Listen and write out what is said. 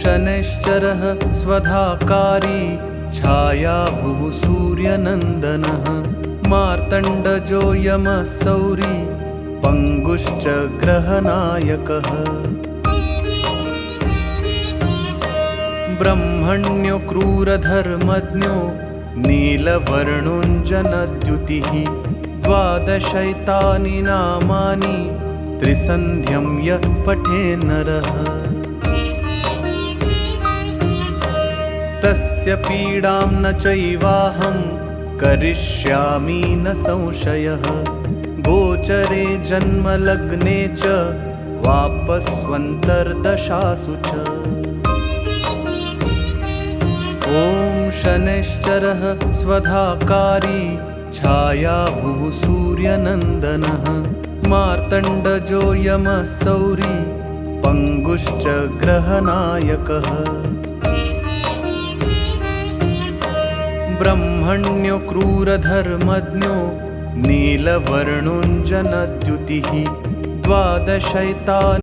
शनैश्चरः स्वधाकारी छायाभुः सूर्यनन्दनः मार्तण्डजो यमः सौरी पङ्गुश्च ग्रहनायकः ब्रह्मण्यो क्रूरधर्मज्ञो नीलवर्णोऽञ्जनद्युतिः द्वादशैतानि नामानि त्रिसन्ध्यं यः पठेन्नरः तस्य पीडां न चैवाहं करिष्यामि न संशयः गोचरे जन्मलग्ने च वापस्वन्तर्दशासु च ॐ शनैश्चरः स्वधाकारी छायाभुः सूर्यनन्दनः मार्तण्डजो यमः सौरी पङ्गुश्च ग्रहनायकः ब्रह्मण्यो क्रूरधर्मज्ञो नीलवर्णोऽञ्जनद्युतिः द्वादशैतानि